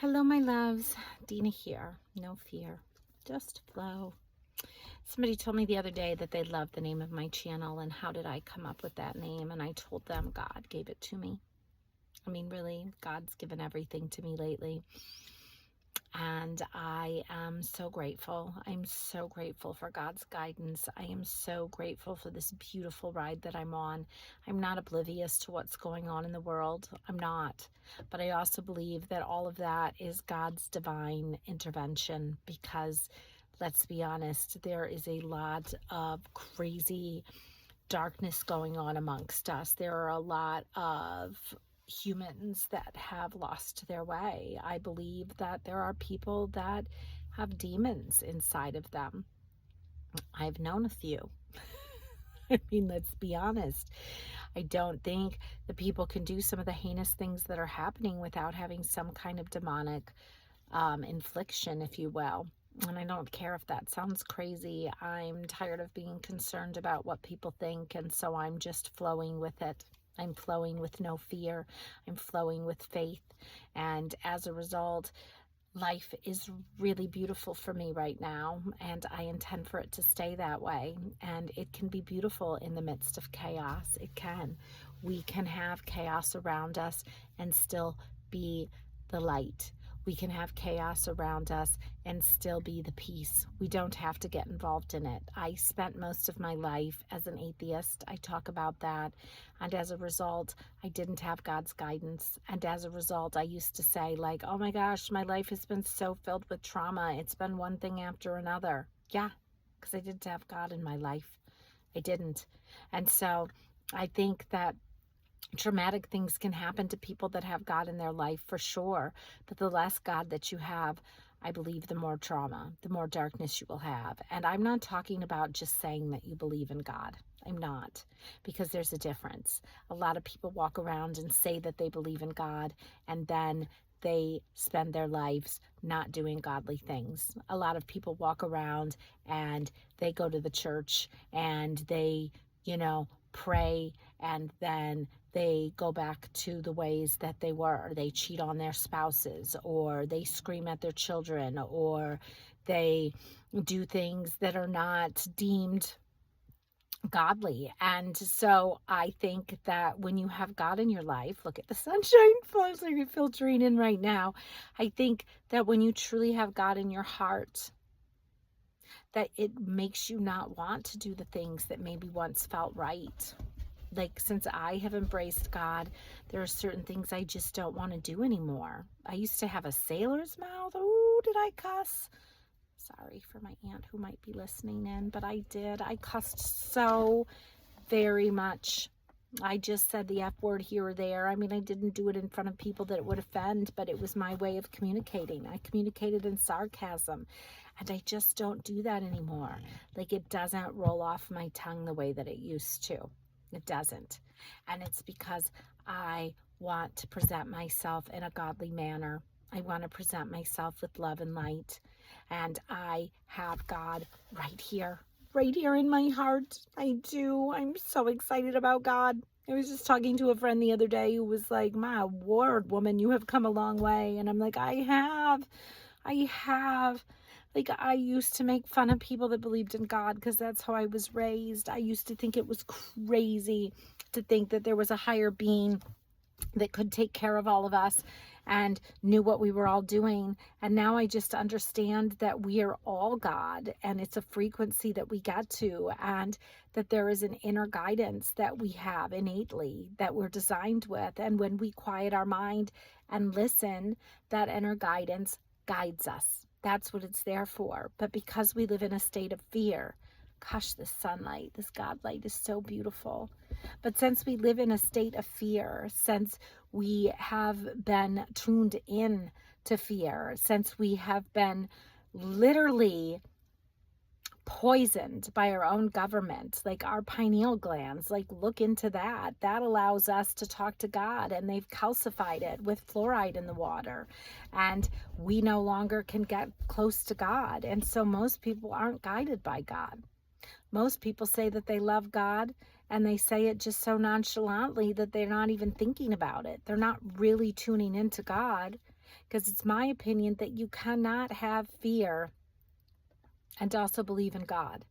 Hello, my loves. Dina here. No fear, just flow. Somebody told me the other day that they loved the name of my channel, and how did I come up with that name? And I told them God gave it to me. I mean, really, God's given everything to me lately. And I am so grateful. I'm so grateful for God's guidance. I am so grateful for this beautiful ride that I'm on. I'm not oblivious to what's going on in the world. I'm not. But I also believe that all of that is God's divine intervention because, let's be honest, there is a lot of crazy darkness going on amongst us. There are a lot of humans that have lost their way. I believe that there are people that have demons inside of them. I've known a few. I mean, let's be honest. I don't think that people can do some of the heinous things that are happening without having some kind of demonic infliction, if you will. And I don't care if that sounds crazy. I'm tired of being concerned about what people think, and so I'm just flowing with it. I'm flowing with no fear. I'm flowing with faith. And as a result, life is really beautiful for me right now, and I intend for it to stay that way. And it can be beautiful in the midst of chaos. It can. We can have chaos around us and still be the light. We can have chaos around us and still be the peace. We don't have to get involved in it. I spent most of my life as an atheist. I talk about that. And as a result, I didn't have God's guidance. And as a result, I used to say, like, oh my gosh, my life has been so filled with trauma. It's been one thing after another. Yeah, because I didn't have God in my life. I didn't. And so I think that traumatic things can happen to people that have God in their life, for sure. But the less God that you have, I believe the more trauma, the more darkness you will have. And I'm not talking about just saying that you believe in God. I'm not, because there's a difference. A lot of people walk around and say that they believe in God, and then they spend their lives not doing godly things. A lot of people walk around and they go to the church and they, pray, and then they go back to the ways that they were. They cheat on their spouses, or they scream at their children, or they do things that are not deemed godly. And so I think that when you have God in your life, look at the sunshine filtering in right now. I think that when you truly have God in your heart, that it makes you not want to do the things that maybe once felt right. Like, since I have embraced God, there are certain things I just don't want to do anymore. I used to have a sailor's mouth. Oh, did I cuss? Sorry for my aunt who might be listening in, but I did. I cussed so very much. I just said the F word here or there. I mean, I didn't do it in front of people that it would offend, but it was my way of communicating. I communicated in sarcasm, and I just don't do that anymore. Like, it doesn't roll off my tongue the way that it used to. It doesn't. And it's because I want to present myself in a godly manner. I want to present myself with love and light. And I have God right here in my heart. I do. I'm so excited about God. I was just talking to a friend the other day who was like, my word, woman, you have come a long way. And I'm like, I have. Like, I used to make fun of people that believed in God because that's how I was raised. I used to think it was crazy to think that there was a higher being that could take care of all of us and knew what we were all doing. And now I just understand that we are all God, and it's a frequency that we get to, and that there is an inner guidance that we have innately that we're designed with. And when we quiet our mind and listen, that inner guidance guides us. That's what it's there for. But because we live in a state of fear, gosh, this sunlight, this God light is so beautiful. But since we live in a state of fear, since we have been tuned in to fear, since we have been literally poisoned by our own government, like our pineal glands, like, look into that. That allows us to talk to God, and they've calcified it with fluoride in the water, and we no longer can get close to God. And so most people aren't guided by God. Most people say that they love God, and they say it just so nonchalantly that they're not even thinking about it. They're not really tuning into God. Because it's my opinion that you cannot have fear and also believe in God.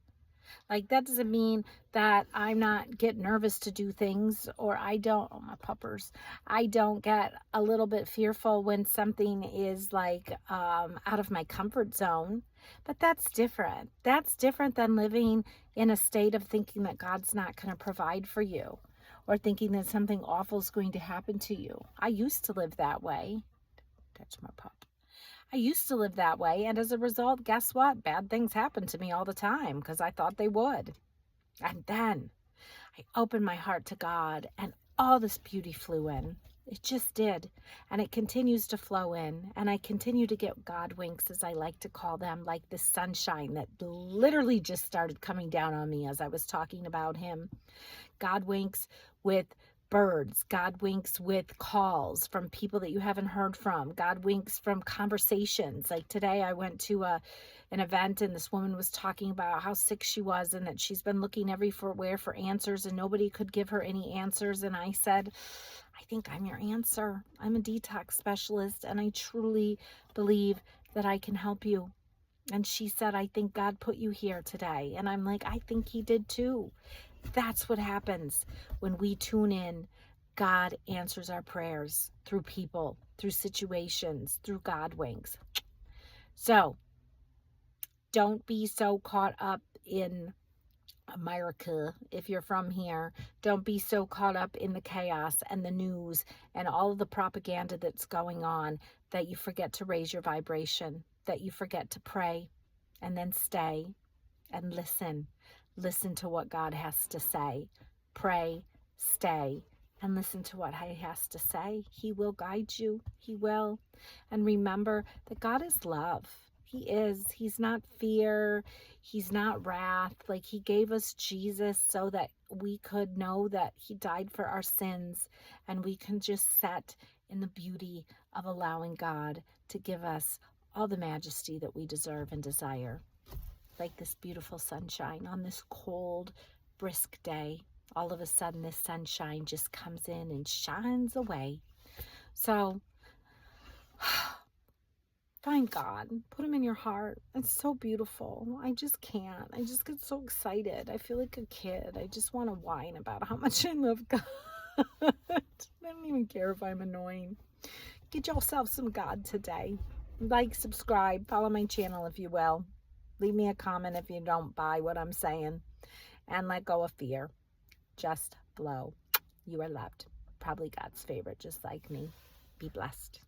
Like, that doesn't mean that I'm not get nervous to do things, or I don't, oh, my puppers, I don't get a little bit fearful when something is like out of my comfort zone. But that's different. That's different than living in a state of thinking that God's not going to provide for you, or thinking that something awful is going to happen to you. I used to live that way. Touch my pup. I used to live that way, and as a result, guess what? Bad things happened to me all the time because I thought they would. And then I opened my heart to God, and all this beauty flew in. It just did. And it continues to flow in. And I continue to get God winks, as I like to call them, like the sunshine that literally just started coming down on me as I was talking about him. God winks with birds. God winks with calls from people that you haven't heard from. God winks from conversations. Like today I went to an event, and this woman was talking about how sick she was and that she's been looking everywhere for answers, and nobody could give her any answers. And I said, I think I'm your answer. I'm a detox specialist, and I truly believe that I can help you. And she said, I think God put you here today. And I'm like, I think he did too. That's what happens when we tune in. God answers our prayers through people, through situations, through God winks. So don't be so caught up in America. If you're from here, don't be so caught up in the chaos and the news and all of the propaganda that's going on that you forget to raise your vibration, that you forget to pray, and then stay and listen. Listen to what God has to say. Pray, stay, and listen to what he has to say. He will guide you. He will. And remember that God is love. He is. He's not fear. He's not wrath. Like, he gave us Jesus so that we could know that he died for our sins, and we can just sit in the beauty of allowing God to give us all the majesty that we deserve and desire. Like this beautiful sunshine on this cold, brisk day. All of a sudden, this sunshine just comes in and shines away. So, find God. Put him in your heart. It's so beautiful. I just can't. I just get so excited. I feel like a kid. I just want to whine about how much I love God. I don't even care if I'm annoying. Get yourself some God today. Like, subscribe, follow my channel if you will. Leave me a comment if you don't buy what I'm saying. And let go of fear. Just flow. You are loved. Probably God's favorite, just like me. Be blessed.